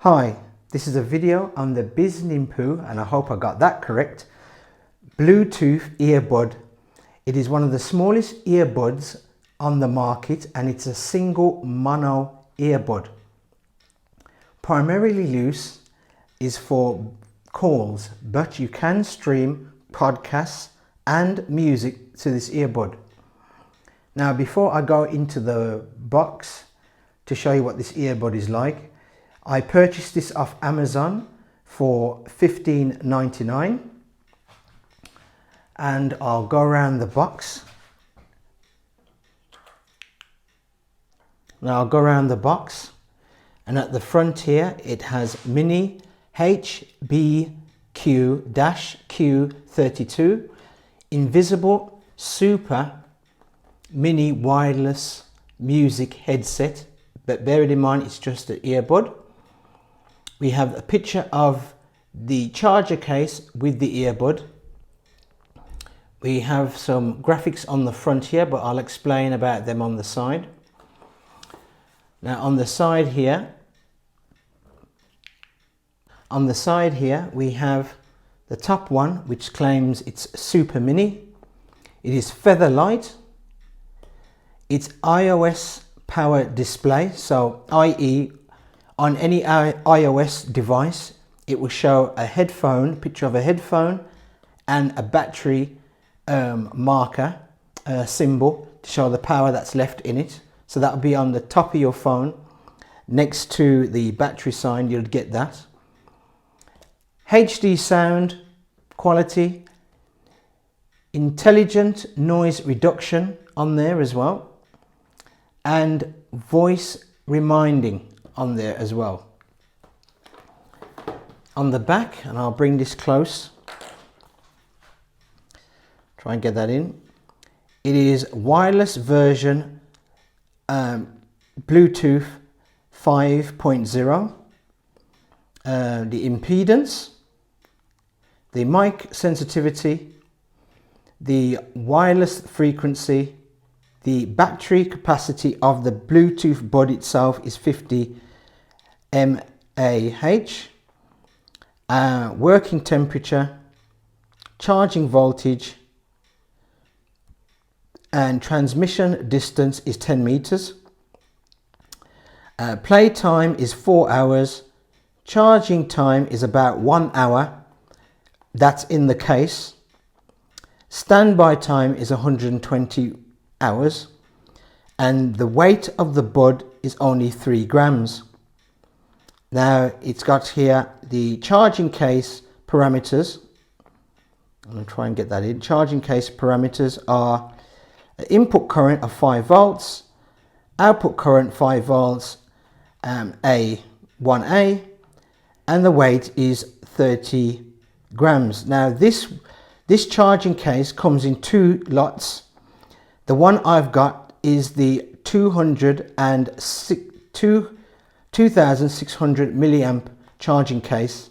Hi, this is a video on the BESINPO, and I hope I got that correct, Bluetooth earbud. It is one of the smallest earbuds on the market and it's a single mono earbud. Primarily used is for calls, but you can stream podcasts and music to this earbud. Now, before I go into the box to show you what this earbud is like, I purchased this off Amazon for $15.99, and I'll go around the box. Now I'll go around the box, and at the front here it has mini HBQ-Q32 invisible super mini wireless music headset, but bear it in mind it's just an earbud. We have a picture of the charger case with the earbud. We have some graphics on the front here, but I'll explain about them on the side. Now on the side here we have the top one, which claims it's super mini. It is feather light. It's iOS power display, so i.e. on any iOS device it will show a headphone, picture of a headphone and a battery marker symbol to show the power that's left in it. So that will be on the top of your phone next to the battery sign. You'll get that. HD sound quality, intelligent noise reduction on there as well, and voice reminding on there as well. On the back, and I'll bring this close, try and get that in, it is wireless version Bluetooth 5.0, the impedance, the mic sensitivity, the wireless frequency, the battery capacity of the Bluetooth bud itself is 50 mAh, working temperature, charging voltage, and transmission distance is 10 meters. Play time is 4 hours. Charging time is about 1 hour. That's in the case. Standby time is 120 hours, and the weight of the bud is only 3 grams. Now it's got here the charging case parameters. I'm going to try and get that in. Charging case parameters are input current of 5 volts, output current 5 volts, A1A, and the weight is 30 grams. Now this charging case comes in 2 lots. The one I've got is the 2600 milliamp charging case,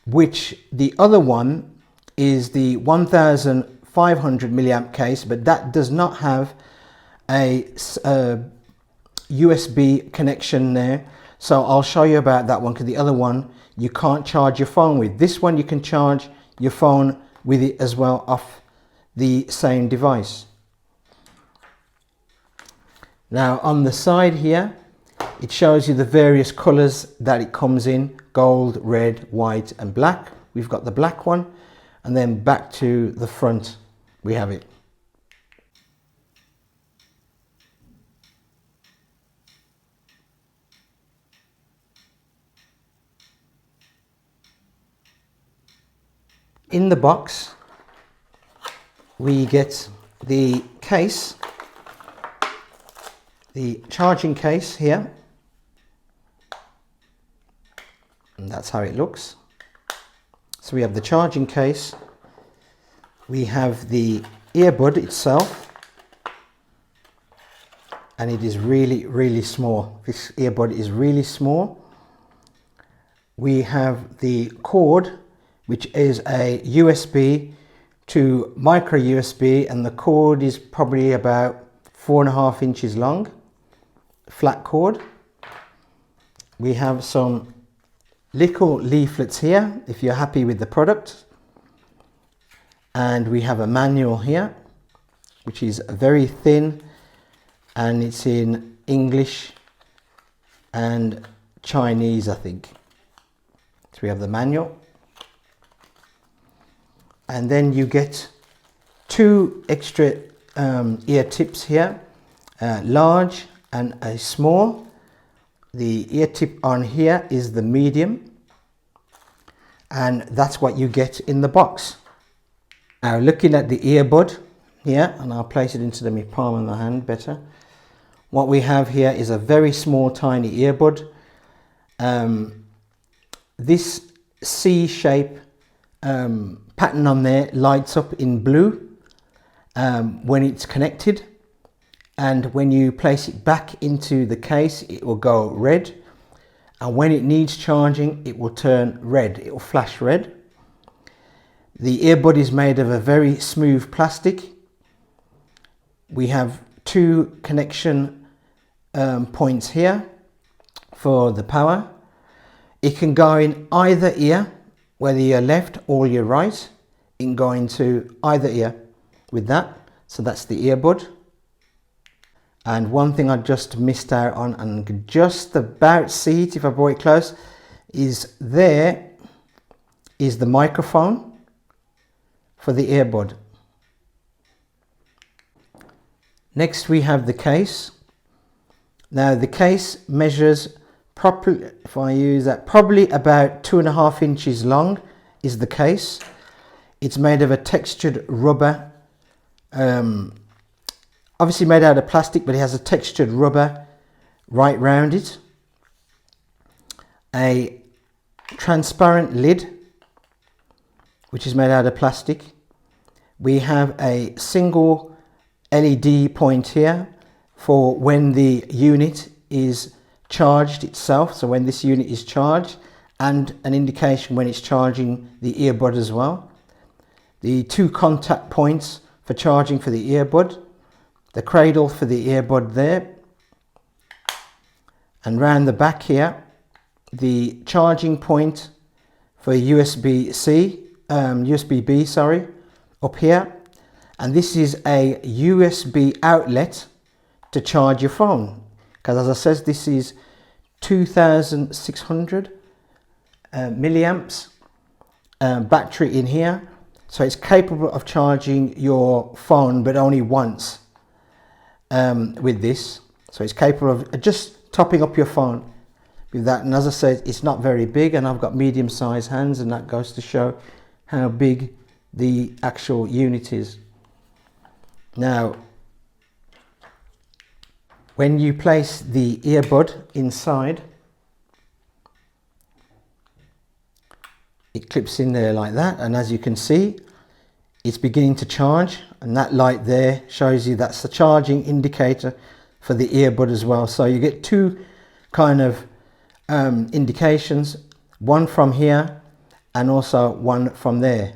which the other one is the 1500 milliamp case, but that does not have a USB connection there. So I'll show you about that one, because the other one you can't charge your phone with. This one you can charge your phone with it as well off the same device. Now on the side here it shows you the various colors that it comes in: gold, red, white and black. We've got the black one, and then back to the front we have it. In the box we get the case, the charging case here, and that's how it looks. So we have the charging case, we have the earbud itself, and it is really small. This earbud is really small. We have the cord, which is a USB to micro USB, and the cord is probably about 4.5 inches long, flat cord. We have some little leaflets here if you're happy with the product, and we have a manual here which is very thin and it's in English and Chinese, I think. So we have the manual, and then you get two extra ear tips here, large and a small. The ear tip on here is the medium, and that's what you get in the box. Now looking at the earbud here, and I'll place it into my palm of my hand better. What we have here is a very small tiny earbud. This C-shape pattern on there lights up in blue when it's connected, and when you place it back into the case it will go red, and when it needs charging it will turn red, it will flash red. The earbud is made of a very smooth plastic. We have two connection points here for the power. It can go in either ear, whether you're left or you're right. It can go into either ear with that. So that's the earbud. And one thing I just missed out on, and could just about see it if I brought it close, is there is the microphone for the earbud. Next we have the case. Now the case measures properly, if I use that, probably about 2.5 inches long is the case. It's made of a textured rubber, obviously made out of plastic, but it has a textured rubber right round it. A transparent lid which is made out of plastic. We have a single LED point here for when the unit is charged itself, so when this unit is charged, and an indication when it's charging the earbud as well. The two contact points for charging for the earbud, the cradle for the earbud there, and round the back here the charging point for USB-B, sorry, up here. And this is a USB outlet to charge your phone, because as I said, this is 2600 milliamps battery in here, so it's capable of charging your phone, but only once with this. So it's capable of just topping up your phone with that. And as I said, it's not very big, and I've got medium-sized hands, and that goes to show how big the actual unit is. Now, when you place the earbud inside, it clips in there like that, and as you can see, it's beginning to charge, and that light there shows you that's the charging indicator for the earbud as well. So you get two kind of indications, one from here and also one from there.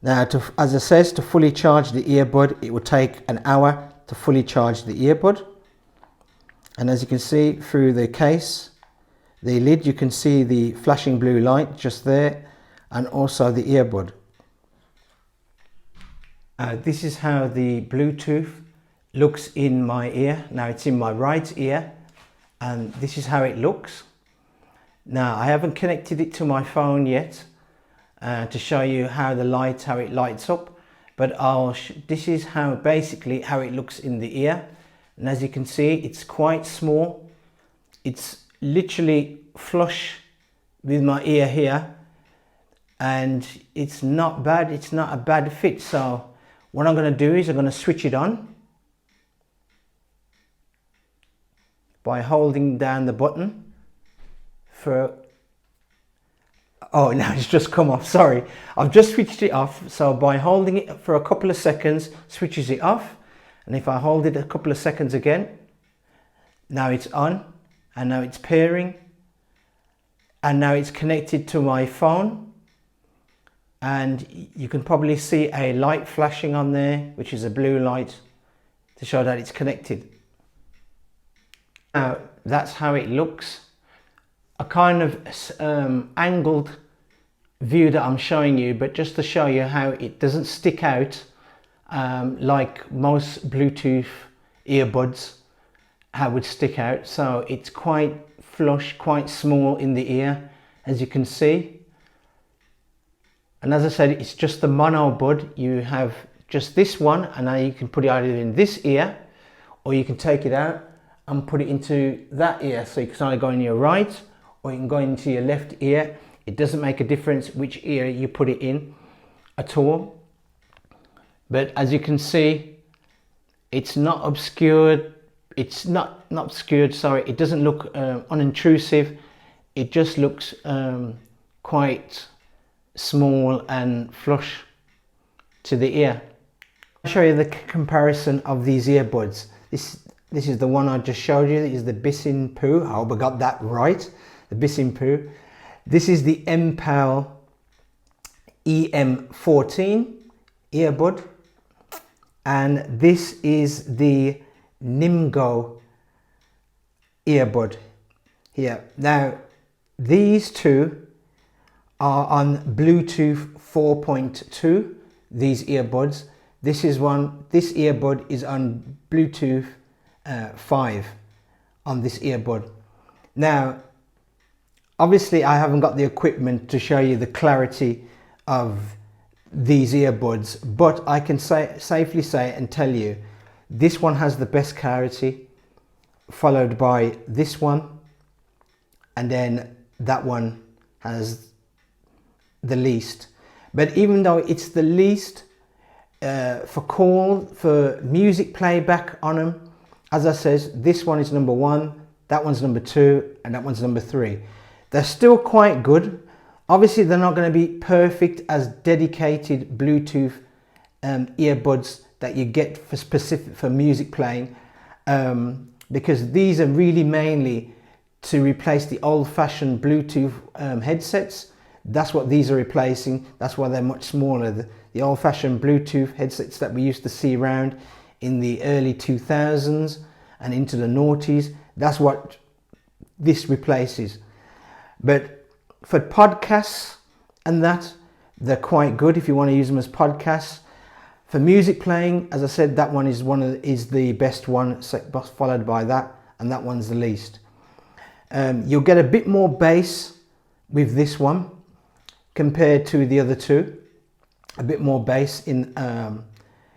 Now, as it says, to fully charge the earbud, it will take an hour to fully charge the earbud. And as you can see through the case, the lid, you can see the flashing blue light just there, and also the earbud. This is how the Bluetooth looks in my ear. Now it's in my right ear, and this is how it looks. Now I haven't connected it to my phone yet to show you how it lights up, but this is basically how it looks in the ear. And as you can see, it's quite small. It's literally flush with my ear here, and it's not bad. It's not a bad fit. So what I'm going to do is I'm going to switch it on by holding down the button for, oh, now it's just come off, sorry. I've just switched it off. So by holding it for a couple of seconds, switches it off. And if I hold it a couple of seconds again, now it's on, and now it's pairing, and now it's connected to my phone. And you can probably see a light flashing on there, which is a blue light to show that it's connected. Now that's how it looks a kind of angled view that I'm showing you, but just to show you how it doesn't stick out like most Bluetooth earbuds how would stick out. So it's quite flush, quite small in the ear, as you can see. And as I said, it's just the mono bud. You have just this one, and now you can put it either in this ear, or you can take it out and put it into that ear. So you can either go in your right, or you can go into your left ear. It doesn't make a difference which ear you put it in at all. But as you can see, it's not obscured. It's not obscured, sorry. It doesn't look unintrusive. It just looks quite small and flush to the ear. I'll show you the comparison of these earbuds. This is the one I just showed you. This is the BESINPO. I hope I got that right. The BESINPO. This is the MPOW EM14 earbud, and this is the NIMGO earbud here. Now these two are on Bluetooth 4.2, these earbuds. This earbud is on Bluetooth 5 on this earbud. Now obviously I haven't got the equipment to show you the clarity of these earbuds, but I can safely say and tell you this one has the best clarity, followed by this one, and then that one has the least. But even though it's the least, for music playback on them, as I says, this one is number 1, that one's number 2, and that one's number 3. They're still quite good. Obviously they're not going to be perfect as dedicated Bluetooth earbuds that you get for specific for music playing, because these are really mainly to replace the old-fashioned Bluetooth headsets. That's what these are replacing. That's why they're much smaller. The old-fashioned Bluetooth headsets that we used to see around in the early 2000s and into the noughties, that's what this replaces. But for podcasts and that, they're quite good if you want to use them as podcasts. For music playing, as I said, that one is the best one, followed by that, and that one's the least. You'll get a bit more bass with this one compared to the other two. A bit more bass in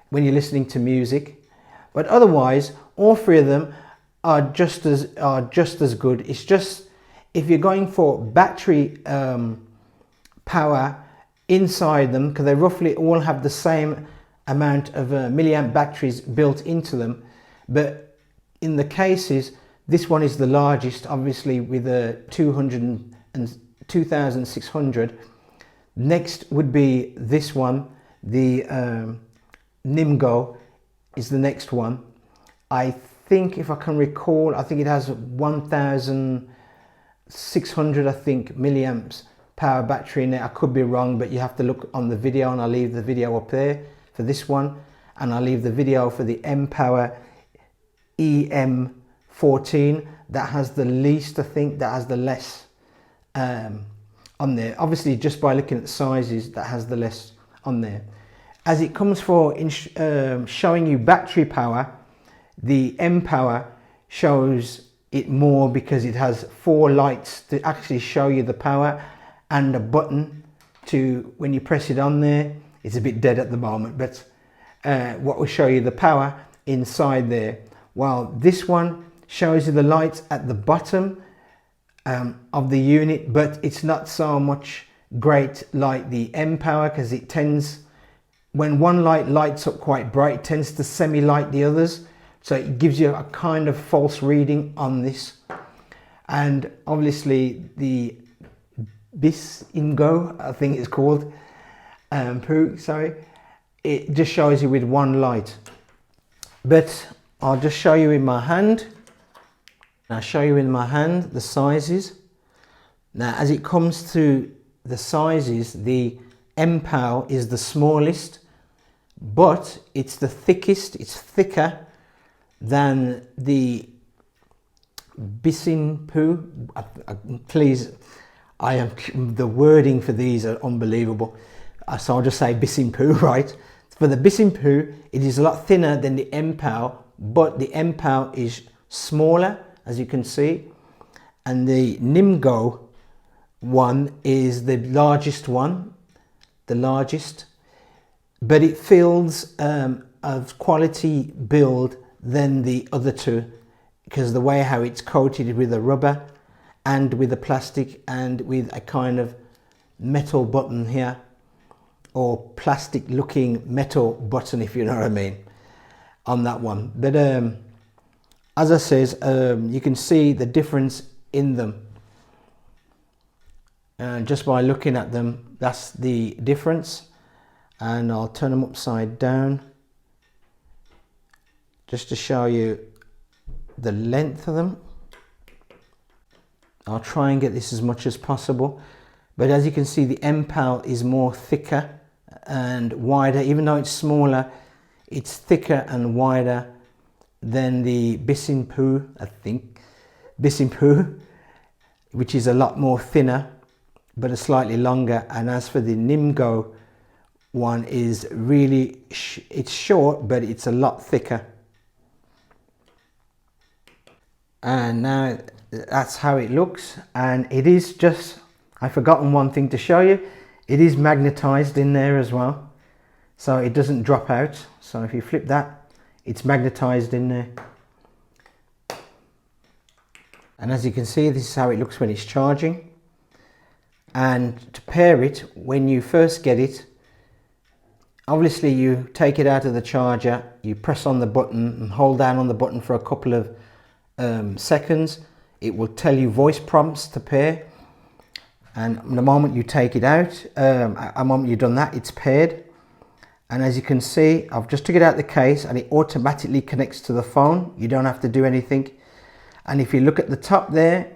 when you're listening to music, but otherwise all three of them are just as good. It's just if you're going for battery power inside them, because they roughly all have the same amount of milliamp batteries built into them, but in the cases this one is the largest, obviously, with a 2600. Next would be this one, the NIMGO is the next one. I think, if I can recall, I think it has 1600, I think, milliamps power battery in it. I could be wrong, but you have to look on the video, and I'll leave the video up there for this one, and I'll leave the video for the MPOW EM14. That has the least, I think, that has the less on there. Obviously, just by looking at the sizes, that has the less on there. As it comes for showing you battery power, the MPOW shows it more because it has 4 lights to actually show you the power, and a button to, when you press it on there, it's a bit dead at the moment, but what will show you the power inside there, while this one shows you the lights at the bottom of the unit, but it's not so much great like the MPOW, because it tends, when one light lights up quite bright, it tends to semi-light the others, so it gives you a kind of false reading on this. And obviously the BESINPO, I think it's called, it just shows you with one light. But I'll just show you in my hand. I'll show you in my hand the sizes. Now, as it comes to the sizes, the MPOW is the smallest, but it's the thickest. It's thicker than the BESINPO. Please, the wording for these are unbelievable. So I'll just say BESINPO, right? For the BESINPO, it is a lot thinner than the MPOW, but the MPOW is smaller, as you can see. And the NIMGO one is the largest one, but it feels of quality build than the other two, because the way how it's coated with a rubber and with a plastic and with a kind of metal button here, or plastic looking metal button, if you know what I mean, on that one. But as I says, you can see the difference in them. Just by looking at them, that's the difference. And I'll turn them upside down just to show you the length of them. I'll try and get this as much as possible, but as you can see, the MPAL is more thicker and wider. Even though it's smaller, it's thicker and wider than the BESINPO, I think, BESINPO, which is a lot more thinner but a slightly longer. And as for the NIMGO one, is really it's short, but it's a lot thicker. And now that's how it looks. And it is just, I've forgotten one thing to show you, it is magnetized in there as well, so it doesn't drop out. So if you flip that, it's magnetized in there. And as you can see, this is how it looks when it's charging. And to pair it, when you first get it, obviously you take it out of the charger, you press on the button and hold down on the button for a couple of seconds. It will tell you voice prompts to pair, and the moment you take it out, the moment you've done that, it's paired. And as you can see, I've just took it out of the case and it automatically connects to the phone. You don't have to do anything. And if you look at the top there,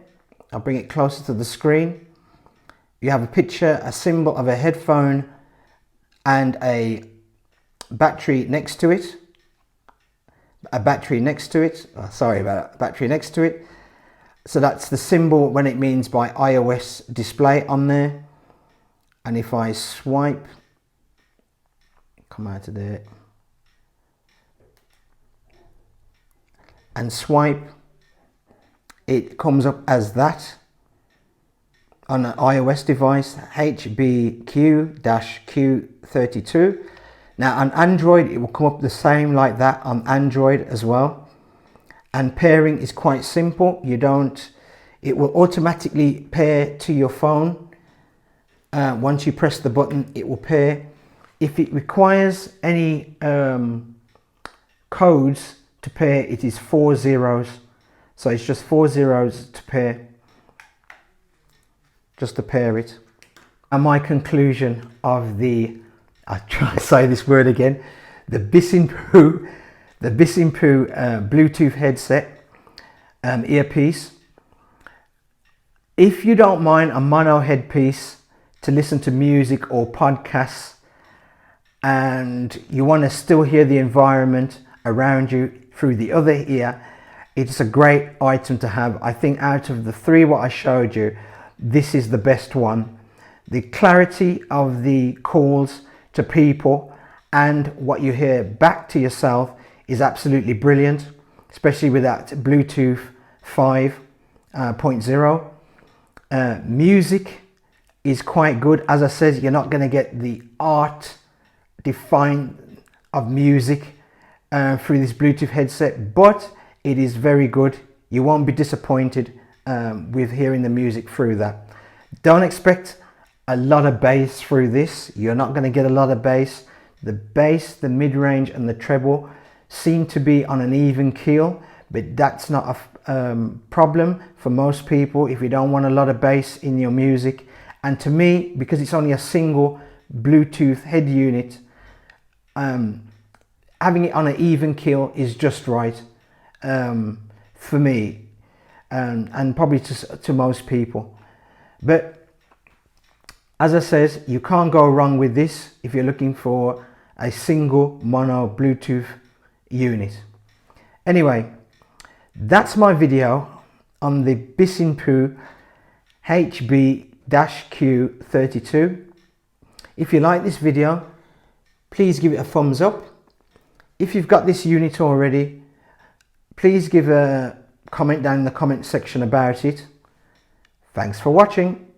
I'll bring it closer to the screen, you have a picture, a symbol of a headphone and a battery next to it. Battery next to it. So that's the symbol when it means by iOS display on there. And if I swipe, come out of there and swipe, it comes up as that on an iOS device, HBQ-Q32. Now on Android, it will come up the same like that on Android as well. And pairing is quite simple. It will automatically pair to your phone. Once you press the button, it will pair. If it requires any codes to pair, it is 4 zeros. So it's just 4 zeros to pair, just to pair it. And my conclusion of I try to say this word again, the BESINPO Bluetooth headset earpiece. If you don't mind a mono headpiece to listen to music or podcasts, and you want to still hear the environment around you through the other ear, it's a great item to have. I think out of the three what I showed you, this is the best one. The clarity of the calls to people and what you hear back to yourself is absolutely brilliant, especially with that Bluetooth 5.0. Music is quite good. As I said, you're not going to get the art define of music through this Bluetooth headset, but it is very good. You won't be disappointed with hearing the music through that. Don't expect a lot of bass through this. You're not going to get a lot of bass. The bass, the mid-range and the treble seem to be on an even keel, but that's not a problem for most people if you don't want a lot of bass in your music. And to me, because it's only a single Bluetooth head unit, having it on an even keel is just right for me, and probably to most people. But as I says, you can't go wrong with this if you're looking for a single mono Bluetooth unit. Anyway, that's my video. on the BESINPO HB-Q32. If you like this video, please give it a thumbs up. If you've got this unit already, please give a comment down in the comment section about it. Thanks for watching.